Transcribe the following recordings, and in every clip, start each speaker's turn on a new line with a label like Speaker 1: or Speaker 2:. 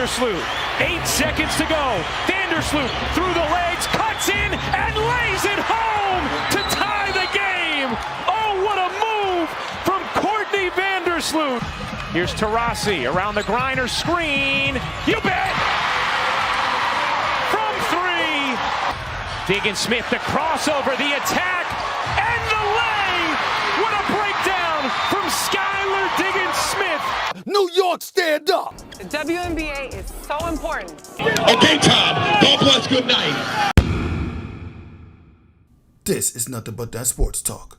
Speaker 1: Vandersloot, 8 seconds to go. Vandersloot through the legs, cuts in and lays it home to tie the game. Oh, what a move from Courtney Vandersloot. Here's Taurasi around the Griner screen. You bet! From 3. Diggins-Smith, the crossover, the attack, and the lay. What a breakdown from Skylar Diggins-Smith.
Speaker 2: New York, stand up!
Speaker 3: The WNBA is so important.
Speaker 4: Okay, Tom. God bless. Good night.
Speaker 2: This is nothing but that sports talk.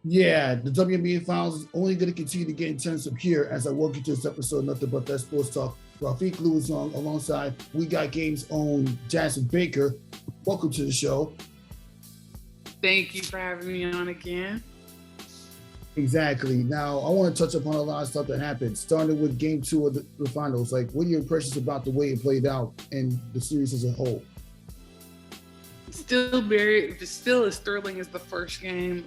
Speaker 5: Yeah, the WNBA finals is only going to continue to get intense from here as I walk you through this episode of Nothing But That Sports Talk. Rafique, Louison, alongside We Got Game's own Jasmine Baker. Welcome to the show.
Speaker 6: Thank you for having me on again.
Speaker 5: Exactly. Now, I want to touch upon a lot of stuff that happened, starting with Game 2 of the finals. Like, what are your impressions about the way it played out and the series as a whole?
Speaker 6: Still as thrilling as the first game.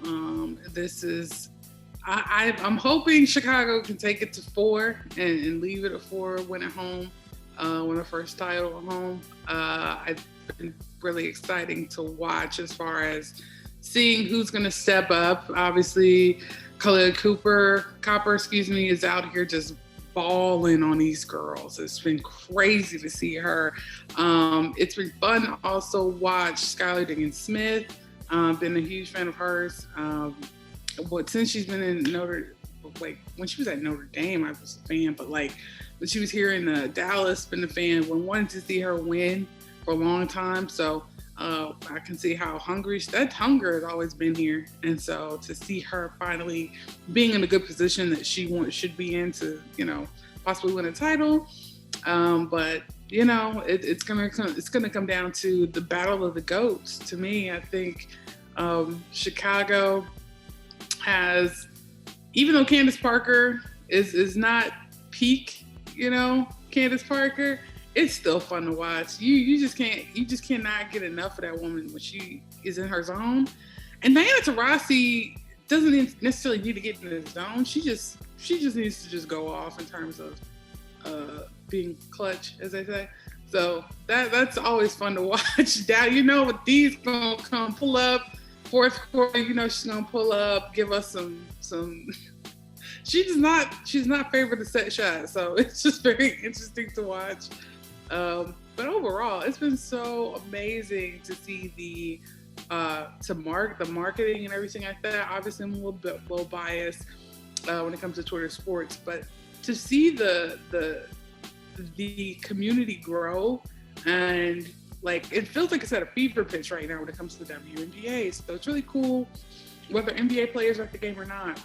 Speaker 6: I'm hoping Chicago can take it to 4 and leave it at 4, win at home, win the first title at home. I've been really exciting to watch as far as seeing who's going to step up. Obviously, Khalil Copper, is out here just balling on these girls. It's been crazy to see her. It's been fun to also watch Skylar Diggins-Smith. Been a huge fan of hers. Since she's been in when she was at Notre Dame, I was a fan, but when she was here in Dallas, been a fan. Wanted to see her win for a long time. So I can see how that hunger has always been here. And so to see her finally being in a good position that should be in to, possibly win a title. But it's gonna come down to the battle of the GOATs. To me, I think Chicago has, even though Candace Parker is not peak, Candace Parker, it's still fun to watch. You just cannot get enough of that woman when she is in her zone. And Diana Taurasi doesn't necessarily need to get in the zone. She just needs to just go off in terms of being clutch, as they say. So that's always fun to watch. Now, with these gonna come pull up, fourth quarter, she's gonna pull up, give us some. She's not favored to set shots, so it's just very interesting to watch. But overall, it's been so amazing to see the marketing and everything like that. Obviously, I'm a little biased when it comes to Twitter sports, but to see the community grow, and it feels like it's at a fever pitch right now when it comes to the WNBA. So it's really cool, whether NBA players are at the game or not.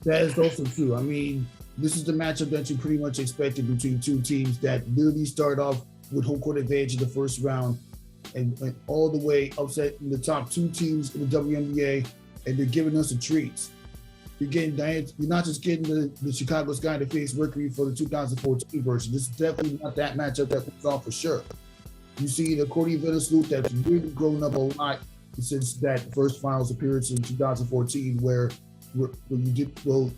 Speaker 5: That is also true. I mean, this is the matchup that you pretty much expected between two teams that literally start off with home court advantage in the first round and went all the way upsetting the top 2 teams in the WNBA, and they're giving us the treats. You're not just getting the Chicago Sky to face Mercury for the 2014 version. This is definitely not that matchup that we saw for sure. You see the Courtney Vandersloot that's really grown up a lot since that first finals appearance in 2014, where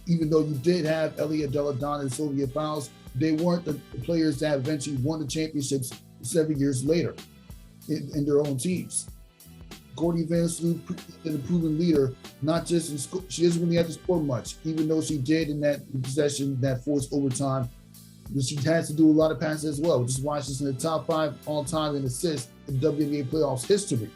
Speaker 5: even though you did have Elia Della Don and Sylvia Fowles, they weren't the players that eventually won the championships 7 years later in their own teams. Courtney Vandersloot is a proven leader, not just in school. She doesn't really have to score much, even though she did in that possession that forced overtime. But she has to do a lot of passes as well, which is why she's in the top 5 all-time in assists in WNBA playoffs history.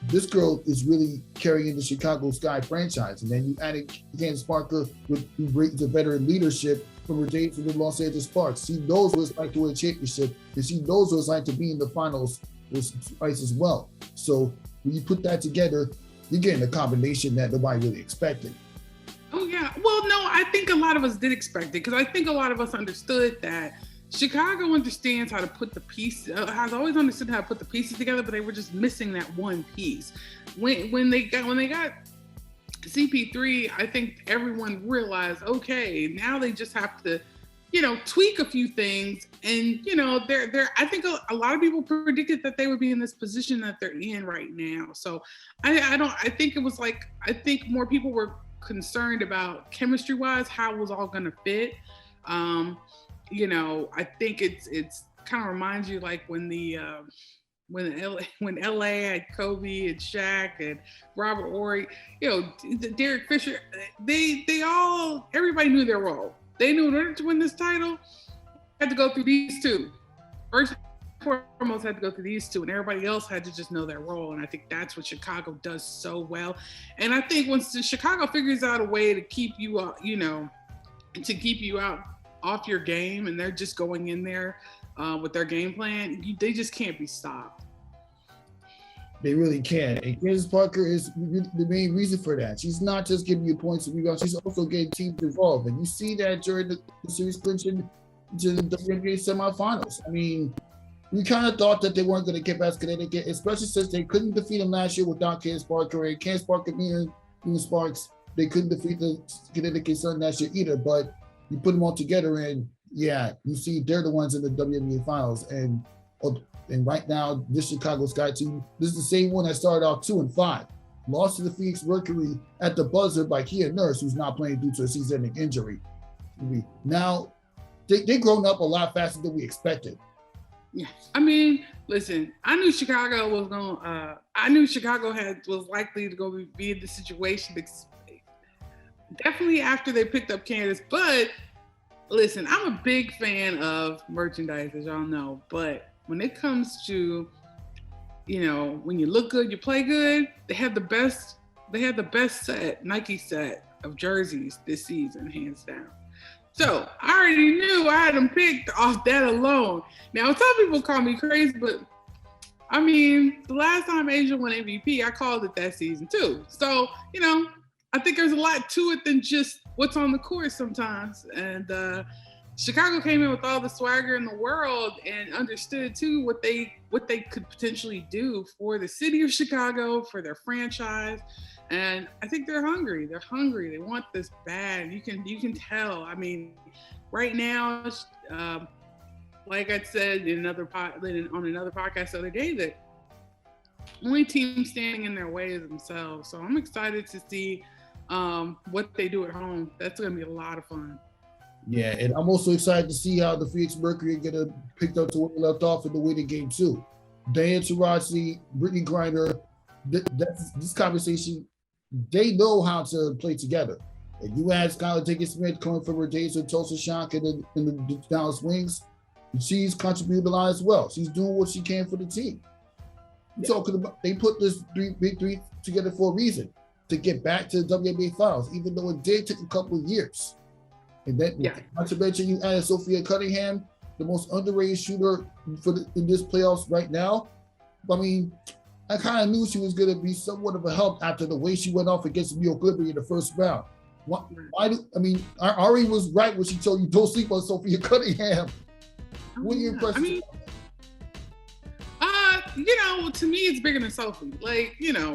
Speaker 5: This girl is really carrying the Chicago Sky franchise. And then you added Candace Parker, who brings a veteran leadership from her days with the Los Angeles Sparks. She knows what it's like to win a championship, and she knows what it's like to be in the finals with Spice as well. So when you put that together, you're getting a combination that nobody really expected.
Speaker 6: Oh, yeah. Well, no, I think a lot of us did expect it, because I think a lot of us understood that Chicago understands how to put the pieces, has always understood how to put the pieces together, but they were just missing that one piece. When they got CP3, I think everyone realized, okay, now they just have to, tweak a few things. And, I think a lot of people predicted that they would be in this position that they're in right now. So I think more people were concerned about chemistry-wise how it was all going to fit. You know, I think it's kind of reminds you like when LA had Kobe and Shaq and Robert Horry, you know, Derek Fisher, everybody knew their role. They knew in order to win this title, had to go through these two. First and foremost, had to go through these two, and everybody else had to just know their role. And I think that's what Chicago does so well. And I think once Chicago figures out a way to keep you, to keep you out off your game, and they're just going in there with their game plan, they just can't be stopped.
Speaker 5: They really can. And Candace Parker is the main reason for that. She's not just giving you points and rebounds, she's also getting teams involved. And you see that during the series clinching to the WNBA semifinals. I mean, we kind of thought that they weren't going to get past Connecticut, especially since they couldn't defeat them last year without Candace Parker. And Candace Parker being Sparks, they couldn't defeat the Connecticut Sun last year either. But you put them all together, and yeah, you see they're the ones in the WNBA finals. And right now, this Chicago Sky team, this is the same one that started off 2-5. Lost to the Phoenix Mercury at the buzzer by Kia Nurse, who's not playing due to a season-ending injury. Now, they've grown up a lot faster than we expected.
Speaker 6: Yeah, I mean, listen, I knew Chicago was was likely to go be in the situation, definitely after they picked up Candace. But listen, I'm a big fan of merchandise, as y'all know, but when it comes to, you know, when you look good, you play good, they had the best Nike set of jerseys this season, hands down. So I already knew I had them picked off that alone. Now, some people call me crazy, but I mean, the last time Asia won MVP, I called it that season too. So, you know, I think there's a lot to it than just what's on the court sometimes. And Chicago came in with all the swagger in the world and understood too what they could potentially do for the city of Chicago, for their franchise. And I think they're hungry. They're hungry. They want this bad. You can tell. I mean, right now, like I said on another podcast the other day, that only team standing in their way is themselves. So I'm excited to see what they do at home. That's going to be a lot of fun.
Speaker 5: Yeah, and I'm also excited to see how the Phoenix Mercury get picked up to where they left off in the winning game too. Diane Taurasi, Brittany Griner, this conversation, they know how to play together. And you add Skylar Dickens-Smith coming from her days with Tulsa Shock in the Dallas Wings, and she's contributed a lot as well. She's doing what she can for the team. Yeah. Talking about, they put this big three together for a reason, to get back to the WNBA finals, even though it did take a couple of years. And then, not to mention, you added Sophia Cunningham, the most underrated shooter in this playoffs right now. I mean, I kind of knew she was going to be somewhat of a help after the way she went off against New York Liberty in the first round. Ari was right when she told you don't sleep on Sophia Cunningham. What are your impressions?
Speaker 6: You know, to me, it's bigger than Sophie. Like, you know,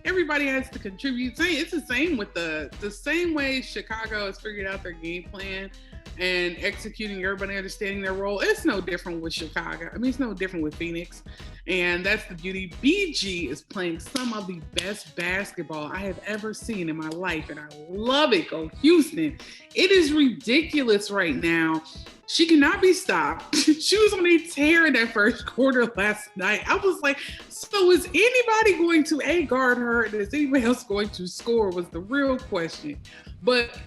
Speaker 6: everybody has to contribute. It's the same with the same way Chicago has figured out their game plan and executing, everybody understanding their role. It's no different with Chicago. I mean, it's no different with Phoenix. And that's the beauty. BG is playing some of the best basketball I have ever seen in my life. And I love it. Go Houston. It is ridiculous right now. She cannot be stopped. She was on a tear in that first quarter last night. I was like, so is anybody going to guard her? And is anybody else going to score was the real question. But,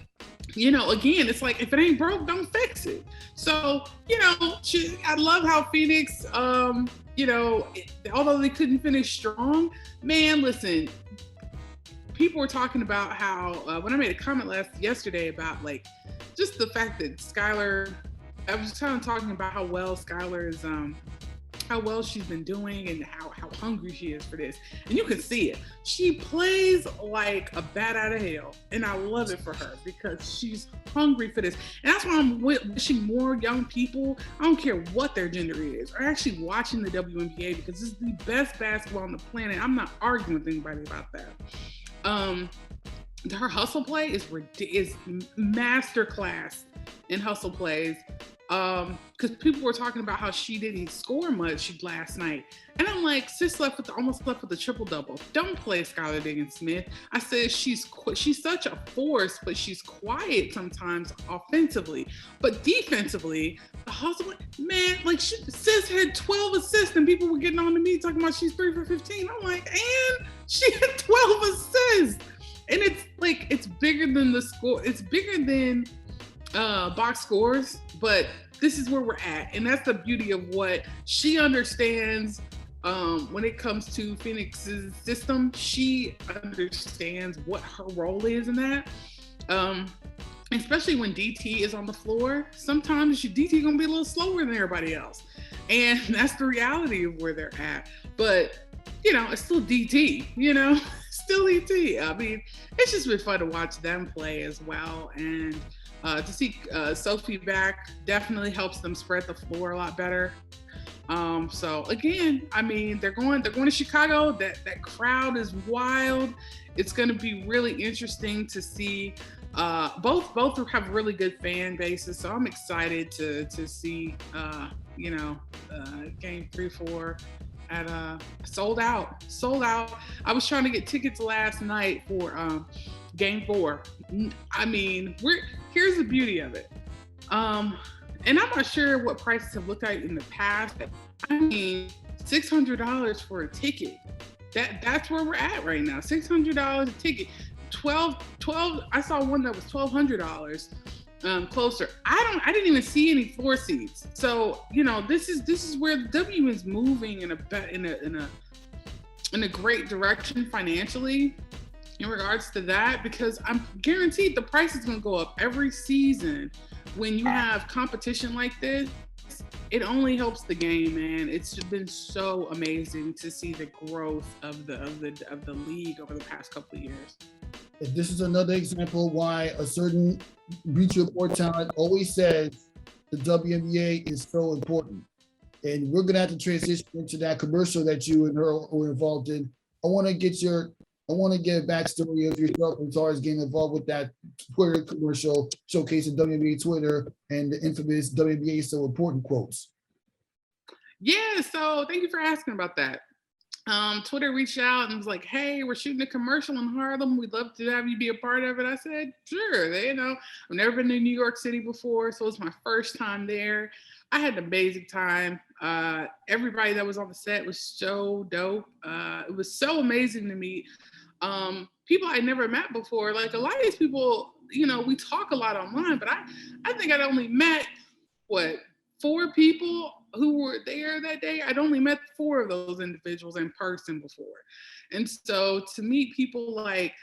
Speaker 6: you know, again, it's like, if it ain't broke, don't fix it. So, you know, I love how Phoenix, you know, although they couldn't finish strong, man, listen, people were talking about how, when I made a comment yesterday about like, just the fact that Skylar, I was kind of talking about how well Skylar is, how well she's been doing and how hungry she is for this. And you can see it. She plays like a bat out of hell. And I love it for her because she's hungry for this. And that's why I'm wishing more young people, I don't care what their gender is, are actually watching the WNBA because this is the best basketball on the planet. I'm not arguing with anybody about that. Her hustle play is masterclass in hustle plays. because people were talking about how she didn't score much last night. And I'm like, sis almost left with a triple-double. Don't play Skylar Diggins-Smith. I said she's such a force, but she's quiet sometimes offensively. But defensively, the hustle, man, like sis had 12 assists and people were getting on to me talking about she's 3 for 15. I'm like, and she had 12 assists. And it's bigger than the score. It's bigger than box scores, but this is where we're at. And that's the beauty of what she understands when it comes to Phoenix's system. She understands what her role is in that. Especially when DT is on the floor, sometimes DT gonna be a little slower than everybody else. And that's the reality of where they're at. But, it's still DT, still DT. I mean, it's just been fun to watch them play as well. And to see Sophie back definitely helps them spread the floor a lot better. So again, I mean, they're going to Chicago. That crowd is wild. It's going to be really interesting to see. Both have really good fan bases, so I'm excited to see game 3-4 at sold out. I was trying to get tickets last night for game 4. I mean, here's the beauty of it. And I'm not sure what prices have looked like in the past. I mean, $600 for a ticket. That's where we're at right now. $600 a ticket. 12. I saw one that was $1,200 closer. I didn't even see any floor seats. So this is where the W is moving in a great direction financially in regards to that, because I'm guaranteed the price is going to go up every season. When you have competition like this, it only helps the game, man. It's just been so amazing to see the growth of the league over the past couple of years.
Speaker 5: This is another example why a certain Bleacher Report talent always says the WNBA is so important. And we're going to have to transition into that commercial that you and her were involved in. I want to get a backstory of yourself as far as getting involved with that Twitter commercial showcasing WNBA Twitter and the infamous WNBA is so important quotes.
Speaker 6: Yeah, so thank you for asking about that. Twitter reached out and was like, hey, we're shooting a commercial in Harlem. We'd love to have you be a part of it. I said, sure. I've never been to New York City before, so it's my first time there. I had an amazing time. Everybody that was on the set was so dope. It was so amazing to meet people I never met before. Like a lot of these people, we talk a lot online, but I think I'd only met, 4 people who were there that day. I'd only met 4 of those individuals in person before. And so to meet people like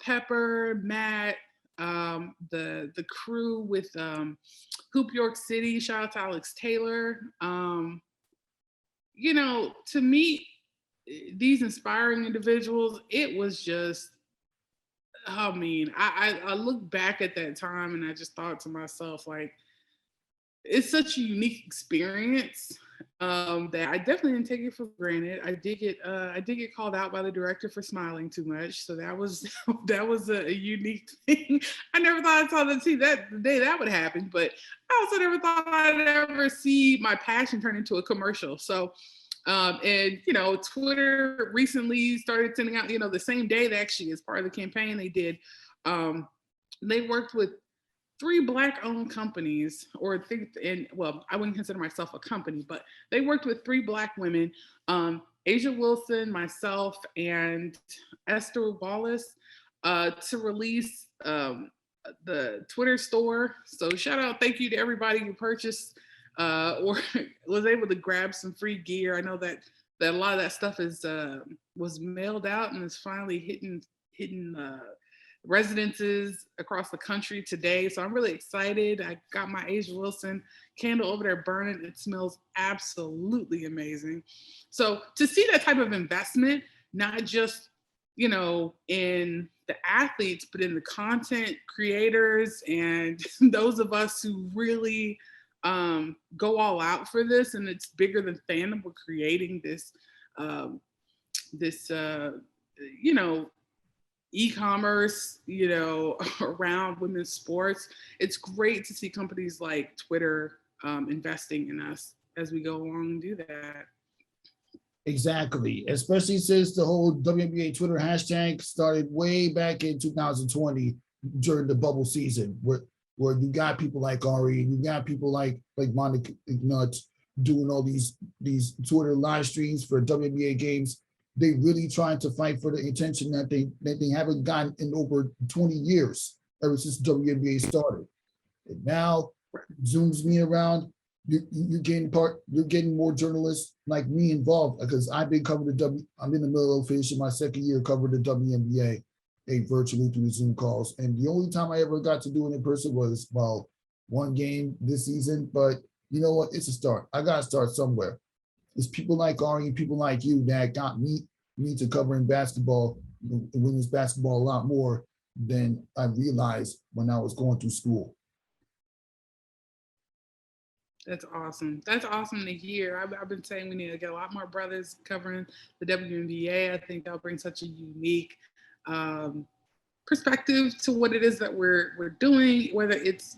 Speaker 6: Pepper, Matt, the crew with Hoop York City, shout out to Alex Taylor, to meet these inspiring individuals, it was just, I mean, I look back at that time and I just thought to myself, like, it's such a unique experience that I definitely didn't take it for granted. I did get called out by the director for smiling too much, so that was a unique thing. I never thought I saw the day that would happen, but I also never thought I'd ever see my passion turn into a commercial. So, and Twitter recently started sending out, the same day that actually as part of the campaign they did, they worked with 3 Black-owned companies, I wouldn't consider myself a company, but they worked with 3 Black women, Asia Wilson, myself, and Esther Wallace, to release the Twitter store. So shout out, thank you to everybody who purchased or was able to grab some free gear. I know that a lot of that stuff was mailed out and is finally hitting residences across the country today. So I'm really excited. I got my Asia Wilson candle over there burning. It smells absolutely amazing. So to see that type of investment, not just, in the athletes, but in the content creators and those of us who really go all out for this, and it's bigger than fandom. We're creating this e-commerce, around women's sports. It's great to see companies like Twitter investing in us as we go along and do that.
Speaker 5: Exactly, especially since the whole WNBA Twitter hashtag started way back in 2020 during the bubble season, where you got people like Ari, and you got people like Monica Nuts doing all these Twitter live streams for WNBA games. They really trying to fight for the attention that they haven't gotten in over 20 years, ever since WNBA started. And now zooms me around. You're getting more journalists like me involved, because I've been covering I'm in the middle of finishing my second year covering the WNBA, virtually through the Zoom calls. And the only time I ever got to do it in person was, well, one game this season. But you know what? It's a start. I got to start somewhere. It's people like Ari and people like you that got me to covering basketball, women's basketball, a lot more than I realized when I was going through school.
Speaker 6: That's awesome. That's awesome to hear. I've been saying we need to get a lot more brothers covering the WNBA. I think that'll bring such a unique perspective to what it is that we're doing, whether it's,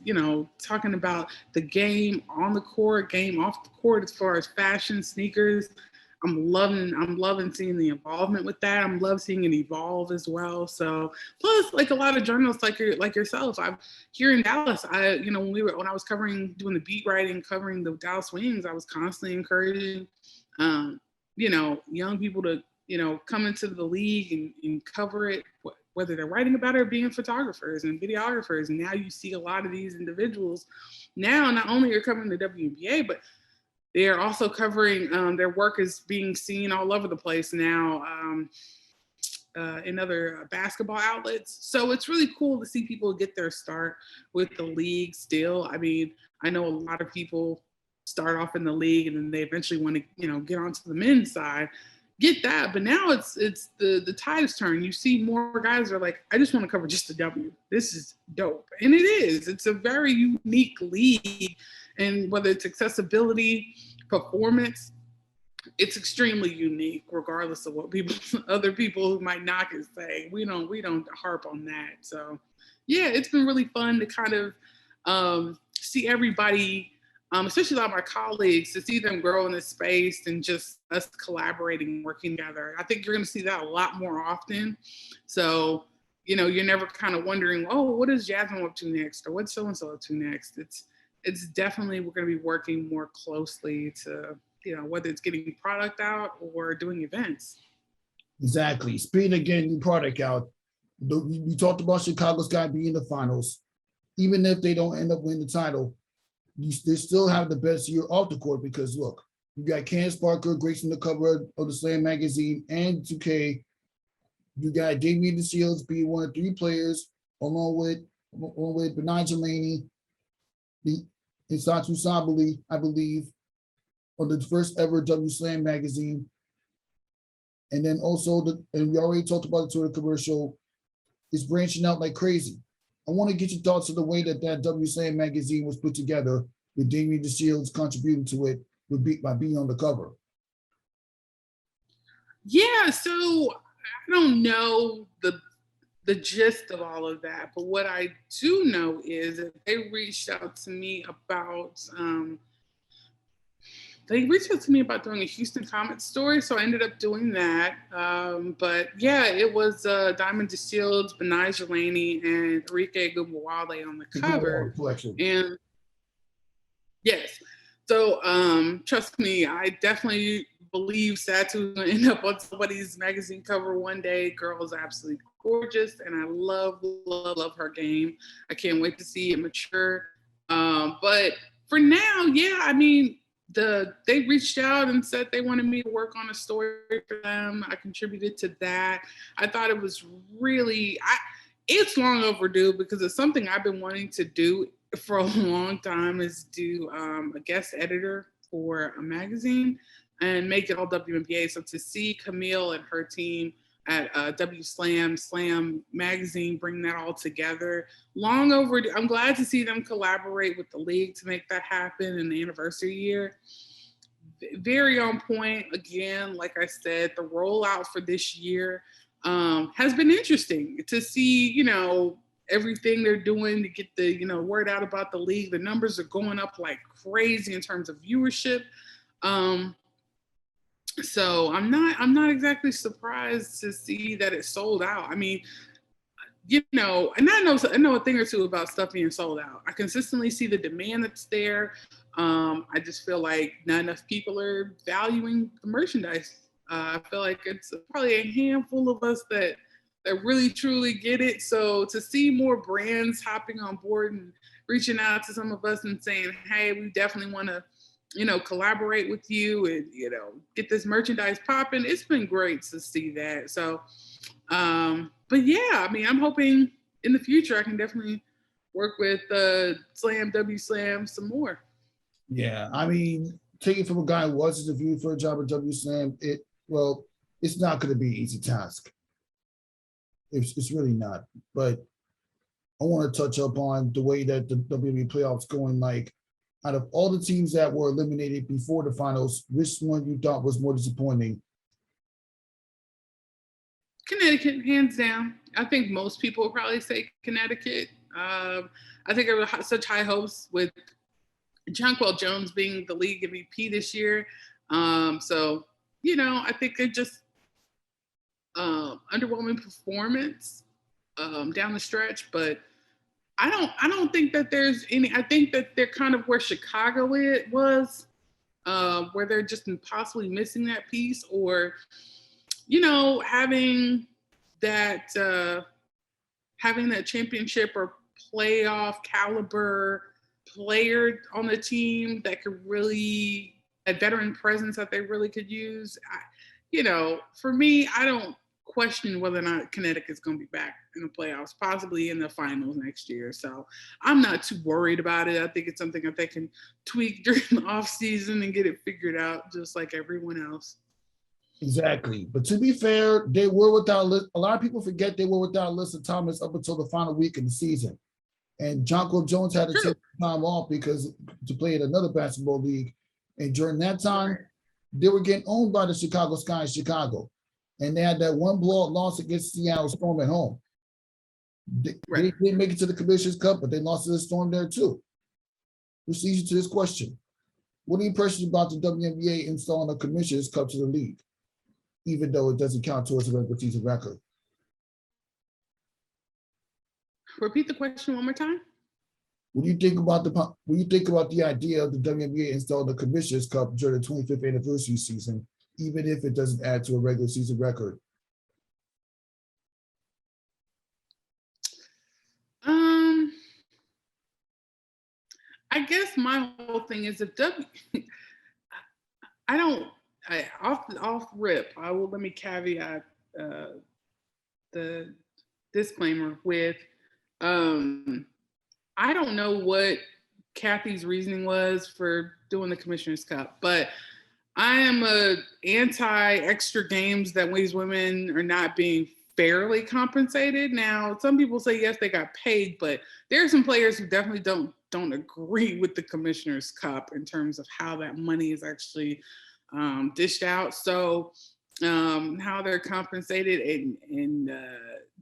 Speaker 6: talking about the game on the court, game off the court, as far as fashion, sneakers. I'm loving seeing the involvement with that. I'm loving seeing it evolve as well. So plus, like a lot of journalists like yourself, I'm here in Dallas. When I was doing the beat writing, covering the Dallas Wings, I was constantly encouraging, young people to, come into the league and cover it, whether they're writing about it or being photographers and videographers. And now you see a lot of these individuals now, not only are covering the WNBA, but they are also covering, their work is being seen all over the place now in other basketball outlets. So it's really cool to see people get their start with the league still. I mean, I know a lot of people start off in the league and then they eventually want to, get onto the men's side. Get that, but now it's the tides turn. You see more guys are like, I just want to cover just the W. This is dope, and it is. It's a very unique league, and whether it's accessibility, performance, it's extremely unique, regardless of what other people who might knock it say. We don't harp on that. So, yeah, it's been really fun to kind of see everybody. Especially a lot of my colleagues, to see them grow in this space and just us collaborating and working together. I think you're going to see that a lot more often. So, you're never kind of wondering, oh, what is Jasmine up to next? Or what's so-and-so up to next? It's definitely, we're going to be working more closely to, whether it's getting product out or doing events.
Speaker 5: Exactly. Speaking of getting new product out, we talked about Chicago's got to be in the finals. Even if they don't end up winning the title, they still have the best year off the court, because look, you got Candace Parker gracing the cover of the Slam magazine and 2K. You got Damian DeShields being one of three players, along with Benai Jelani, and Satu Sabali, I believe, on the first ever W Slam magazine. And then also, and we already talked about the Twitter commercial, is branching out like crazy. I want to get your thoughts on the way that W Slam magazine was put together, with Damian DeShields contributing to it by being on the cover.
Speaker 6: Yeah, so I don't know the gist of all of that, but what I do know is that they reached out to me about doing a Houston Comets story, so I ended up doing that. But yeah, it was Diamond DeShields, Benai Jelani, and Rafique on the cover. And yes, so trust me, I definitely believe Satu's gonna end up on somebody's magazine cover one day. Girl is absolutely gorgeous, and I love her game. I can't wait to see it mature. But for now, yeah, I mean, they reached out and said they wanted me to work on a story for them. I contributed to that. I thought it was really, it's long overdue, because it's something I've been wanting to do for a long time, is do a guest editor for a magazine and make it all WNBA. So to see Camille and her team at W Slam magazine bring that all together, long overdue. I'm glad to see them collaborate with the league to make that happen in the anniversary year. Very on point. Again, like I said, the rollout for this year, has been interesting to see, you know, everything they're doing to get the, you know, word out about the league. The numbers are going up like crazy in terms of viewership. So I'm not exactly surprised to see that it sold out. I mean, you know, and I know a thing or two about stuff being sold out. I consistently see the demand that's there. I just feel like not enough people are valuing the merchandise. I feel like it's probably a handful of us that really truly get it. So to see more brands hopping on board and reaching out to some of us and saying, hey, we definitely want to, you know, collaborate with you and, you know, get this merchandise popping. It's been great to see that. So, but yeah, I mean, I'm hoping in the future I can definitely work with Slam, W Slam some more.
Speaker 5: Yeah, I mean, taking from a guy who was interviewed for a job at W Slam, it's not going to be an easy task. It's really not. But I want to touch up on the way that the WNBA playoffs going. Like, out of all the teams that were eliminated before the finals, which one you thought was more disappointing?
Speaker 6: Connecticut, hands down. I think most people will probably say Connecticut. I think there were such high hopes with Jonquel Jones being the league MVP this year. So, you know, I think they're just underwhelming performance down the stretch, but I don't think that there's any. I think that they're kind of where Chicago was, where they're just possibly missing that piece, or, you know, having that championship or playoff caliber player on the team that could really, a veteran presence that they really could use. You know, for me, I don't question whether or not Connecticut's going to be back in the playoffs, possibly in the finals next year. So I'm not too worried about it. I think it's something that they can tweak during the offseason and get it figured out just like everyone else.
Speaker 5: Exactly. But to be fair, they were without a lot of people forget they were without Alyssa Thomas up until the final week of the season. And Jonquel Jones had to take time off because to play in another basketball league. And during that time, they were getting owned by the Chicago Sky in Chicago. And they had that one blowout loss against Seattle Storm at home. They didn't make it to the Commissioner's Cup, but they lost to the Storm there too. Which leads you to this question. What are your impressions about the WNBA installing a Commissioner's Cup to the league, even though it doesn't count towards the regular season record?
Speaker 6: Repeat the question one more time.
Speaker 5: What do you think about the idea of the WNBA installing the Commissioner's Cup during the 25th anniversary season, even if it doesn't add to a regular season record?
Speaker 6: I guess my whole thing is off rip. Let me caveat the disclaimer with I don't know what Kathy's reasoning was for doing the Commissioner's Cup, but I am a anti-extra games that these women are not being fairly compensated. Now, some people say, yes, they got paid, but there are some players who definitely don't agree with the Commissioner's Cup in terms of how that money is actually dished out. So how they're compensated. And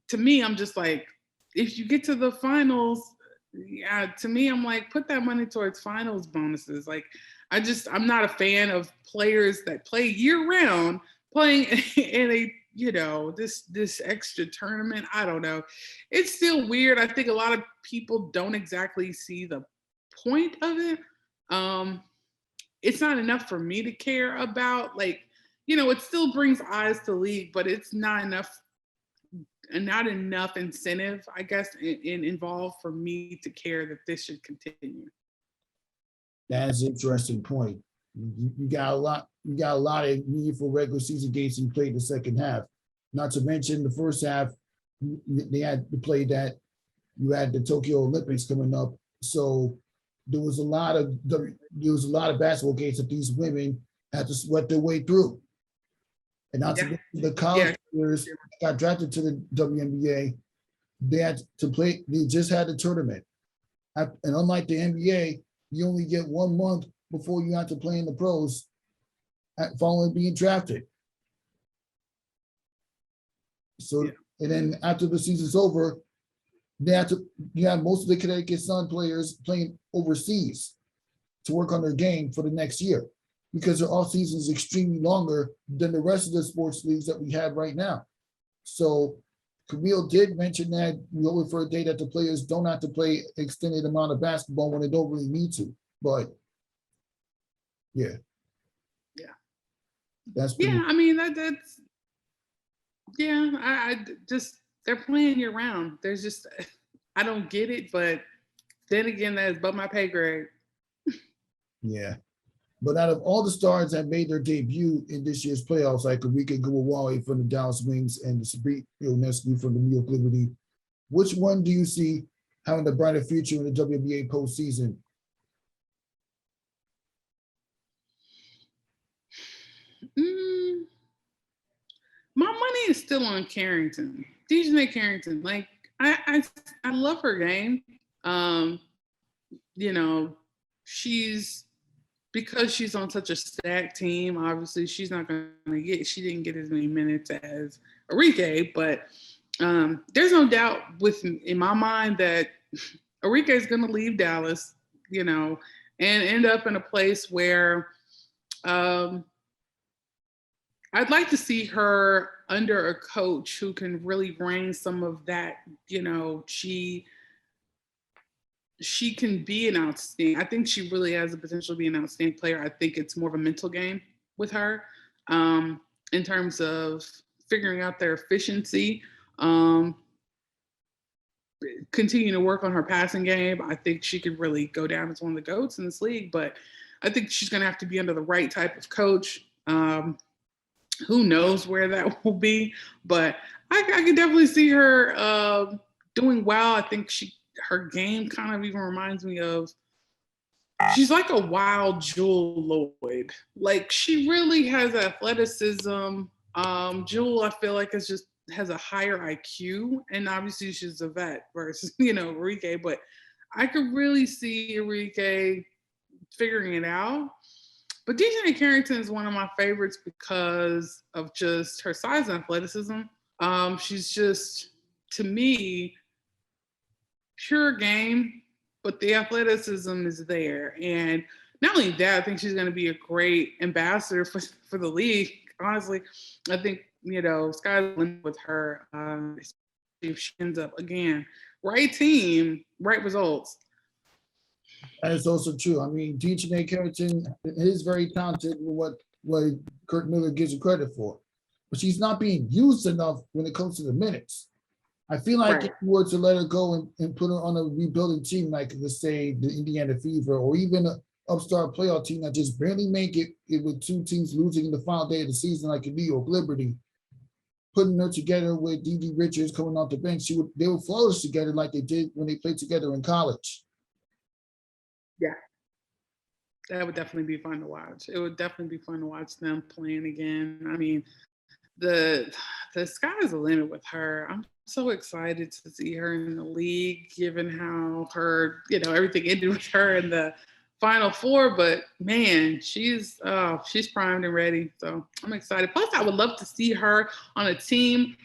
Speaker 6: to me, I'm just like, if you get to the finals, yeah, to me, I'm like, put that money towards finals bonuses. Like, I'm not a fan of players that play year round playing in a, you know, this extra tournament. I don't know. It's still weird. I think a lot of people don't exactly see the point of it. It's not enough for me to care about. Like, you know, it still brings eyes to the league, but it's not enough incentive, I guess, involved for me to care that this should continue.
Speaker 5: That's an interesting point. You got a lot of meaningful regular season games and played the second half. Not to mention the first half, they had to play that. You had the Tokyo Olympics coming up, so there was a lot of basketball games that these women had to sweat their way through. And not to mention the college players got drafted to the WNBA, they had to play. They just had a tournament, and unlike the NBA, you only get 1 month before you have to play in the pros following being drafted. So, and then after the season's over, you have most of the Connecticut Sun players playing overseas to work on their game for the next year because their off season is extremely longer than the rest of the sports leagues that we have right now. So Camille did mention that we hope for a day that the players don't have to play extended amount of basketball when they don't really need to. But yeah. That's
Speaker 6: I mean that's I just they're playing year round. There's just I don't get it, but then again, that's above my pay grade.
Speaker 5: Yeah. But out of all the stars that made their debut in this year's playoffs, like Rafique Guawale from the Dallas Wings and the Sabrina Ionescu from the New York Liberty, which one do you see having a brighter future in the WNBA postseason?
Speaker 6: My money is still on Carrington, Dejanay Carrington. Like I love her game. You know, because she's on such a stacked team, obviously she didn't get as many minutes as Arike, but there's no doubt in my mind that Arike is going to leave Dallas, you know, and end up in a place where I'd like to see her under a coach who can really bring some of that, you know, she can be an outstanding. I think she really has the potential to be an outstanding player. I think it's more of a mental game with her in terms of figuring out their efficiency, continue to work on her passing game. I think she could really go down as one of the GOATs in this league, but I think she's going to have to be under the right type of coach. Who knows where that will be, but I can definitely see her doing well. I think her game kind of even reminds me of, she's like a wild Jewel Lloyd. Like she really has athleticism. Jewel, I feel like has a higher IQ, and obviously she's a vet versus, you know, Arike, but I could really see Arike figuring it out. But Dejanay Carrington is one of my favorites because of just her size and athleticism. She's just, to me, pure game, but the athleticism is there. And not only that, I think she's going to be a great ambassador for the league. Honestly, I think, you know, sky's the limit with her. If she ends up, again, right team, right results.
Speaker 5: That is also true. I mean, Dejanay Carrington is very talented with what Kurt Miller gives her credit for, but she's not being used enough when it comes to the minutes. I feel like if you were to let her go and put her on a rebuilding team, like let's say the Indiana Fever or even an upstart playoff team that just barely make it with two teams losing in the final day of the season, like a New York Liberty, putting her together with D.D. Richards coming off the bench, they would flourish together like they did when they played together in college.
Speaker 6: Yeah, that would definitely be fun to watch. It would definitely be fun to watch them playing again. I mean, the sky's the limit with her. I'm so excited to see her in the league, given how her, you know, everything ended with her in the Final Four. But man, she's primed and ready. So I'm excited. Plus, I would love to see her on a team,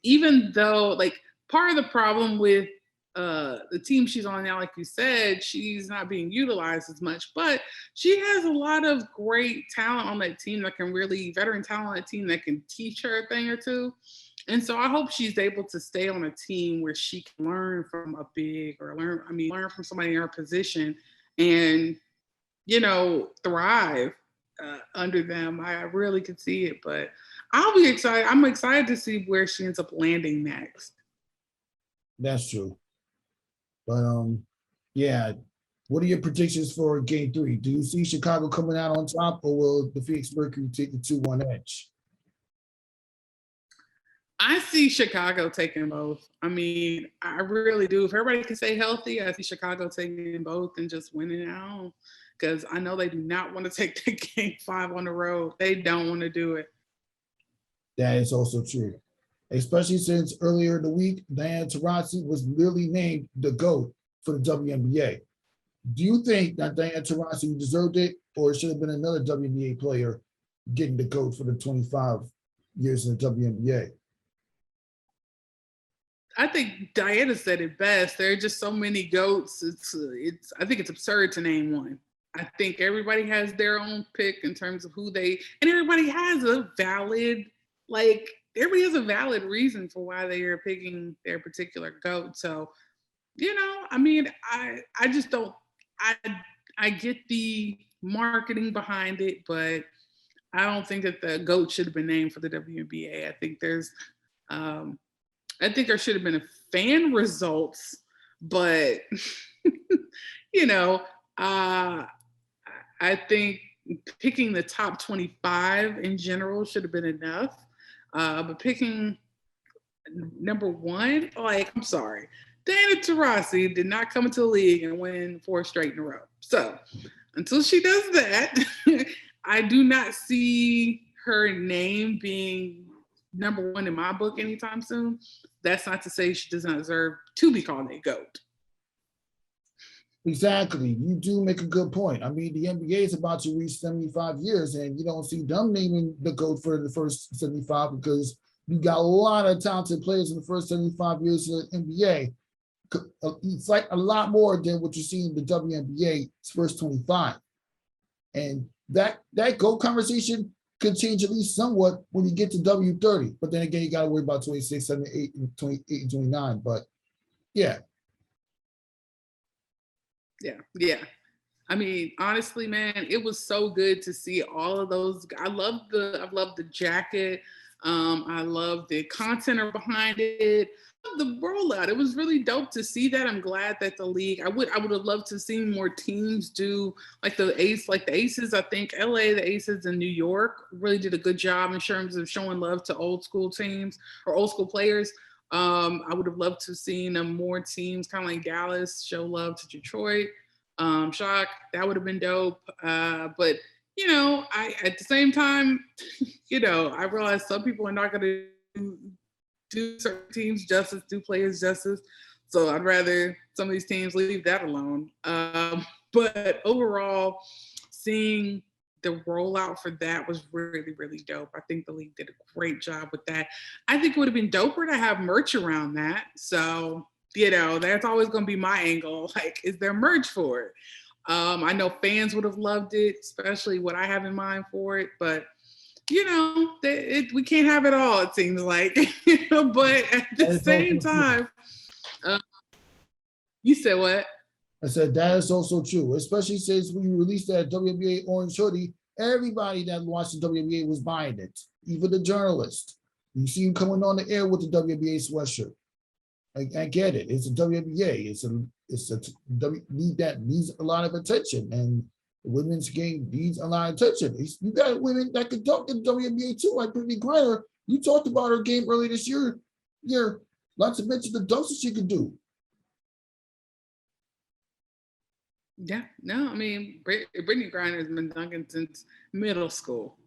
Speaker 6: even though, like, part of the problem with the team she's on now, like you said, she's not being utilized as much, but she has a lot of great talent on that team that can really, veteran talent on that team that can teach her a thing or two. And so I hope she's able to stay on a team where she can learn from a big or learn from somebody in her position and, you know, thrive under them. I really could see it, but I'll be excited. I'm excited to see where she ends up landing next.
Speaker 5: That's true. But yeah, what are your predictions for Game 3? Do you see Chicago coming out on top, or will the Phoenix Mercury take the 2-1 edge?
Speaker 6: I see Chicago taking both. I mean, I really do. If everybody can stay healthy, I see Chicago taking both and just winning out. Because I know they do not want to take the Game 5 on the road. They don't want to do it.
Speaker 5: That is also true. Especially since earlier in the week, Diana Taurasi was literally named the GOAT for the WNBA. Do you think that Diana Taurasi deserved it, or it should have been another WNBA player getting the GOAT for the 25 years in the WNBA?
Speaker 6: I think Diana said it best. There are just so many goats. I think it's absurd to name one. I think everybody has their own pick in terms of and everybody has a valid, like, everybody has a valid reason for why they are picking their particular goat. So, I mean, I just don't, I get the marketing behind it, but I don't think that the GOAT should have been named for the WNBA. I think there should have been a fan results, but I think picking the top 25 in general should have been enough. But picking number one, like, I'm sorry, Diana Taurasi did not come into the league and win 4 straight in a row. So until she does that, I do not see her name being number one in my book anytime soon. That's not to say she does not deserve to be called a GOAT.
Speaker 5: Exactly. You do make a good point. I mean, the NBA is about to reach 75 years, and you don't see them naming the GOAT for the first 75 because you got a lot of talented players in the first 75 years of the NBA. It's like a lot more than what you see in the WNBA's first 25. And that GOAT conversation could change at least somewhat when you get to W30. But then again, you got to worry about 26, 78, and 28 and 29. But yeah.
Speaker 6: Yeah. I mean, honestly, man, it was so good to see all of those. I love the jacket. I love the content behind it. The rollout. It was really dope to see that. I'm glad that the league, I would have loved to see more teams do like the Aces. I think LA, the Aces in New York really did a good job in terms of showing love to old school teams or old school players. I would have loved to have seen more teams kind of like Dallas show love to Detroit. Shock, that would have been dope. But at the same time, I realize some people are not going to do certain teams justice, do players justice. So I'd rather some of these teams leave that alone. But overall, seeing the rollout for that was really, really dope. I think the league did a great job with that. I think it would have been doper to have merch around that. So, that's always going to be my angle. Like, is there merch for it? I know fans would have loved it, especially what I have in mind for it. But we can't have it all, it seems like. But at the same time, you said what?
Speaker 5: I said that is also true, especially since we released that WNBA orange hoodie. Everybody that watched the WNBA was buying it, even the journalists. You see him coming on the air with the WNBA sweatshirt. I get it. It's a WNBA. That needs a lot of attention, and the women's game needs a lot of attention. You got women that could talk in the WNBA too, like Brittany Griner. You talked about her game earlier this year. Not to mention the dunks that she could do.
Speaker 6: Yeah, no, I mean, Brittany Griner has been dunking since middle school.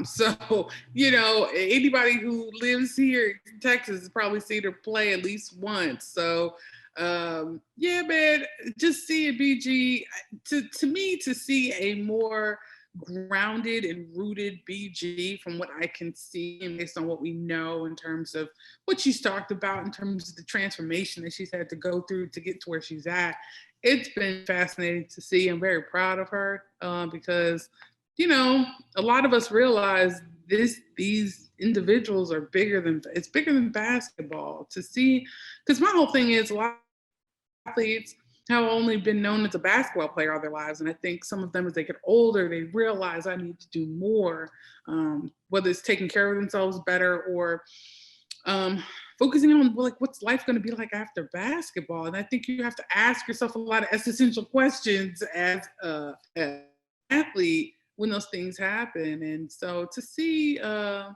Speaker 6: So, anybody who lives here in Texas has probably seen her play at least once. So, yeah, man, just seeing BG, to me, to see a more grounded and rooted BG from what I can see and based on what we know in terms of what she's talked about, in terms of the transformation that she's had to go through to get to where she's at. It's been fascinating to see. I'm very proud of her because, a lot of us realize these individuals are bigger than basketball. To see, because my whole thing is a lot of athletes have only been known as a basketball player all their lives. And I think some of them, as they get older, they realize I need to do more, whether it's taking care of themselves better or focusing on what's life going to be like after basketball. And I think you have to ask yourself a lot of existential questions as an athlete when those things happen. And so to see that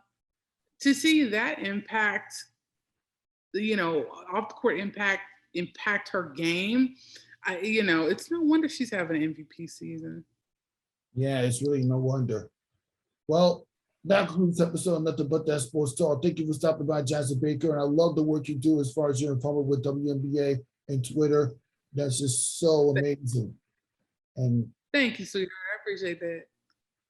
Speaker 6: impact, off the court impact her game, it's no wonder she's having an MVP season.
Speaker 5: Yeah, it's really no wonder. Well, that concludes the episode of Nothing But That Sports Talk. Thank you for stopping by, Jasmine Baker. And I love the work you do as far as you're involved with WNBA and Twitter. That's just so amazing. And
Speaker 6: thank you, sweetheart. I appreciate that.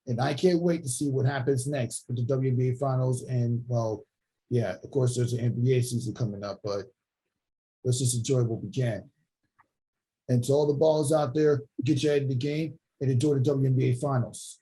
Speaker 5: And I can't wait to see what happens next with the WNBA finals. And, well, yeah, of course, there's an NBA season coming up. But let's just enjoy what we can. And to all the ballers out there, get your head in the game and enjoy the WNBA finals.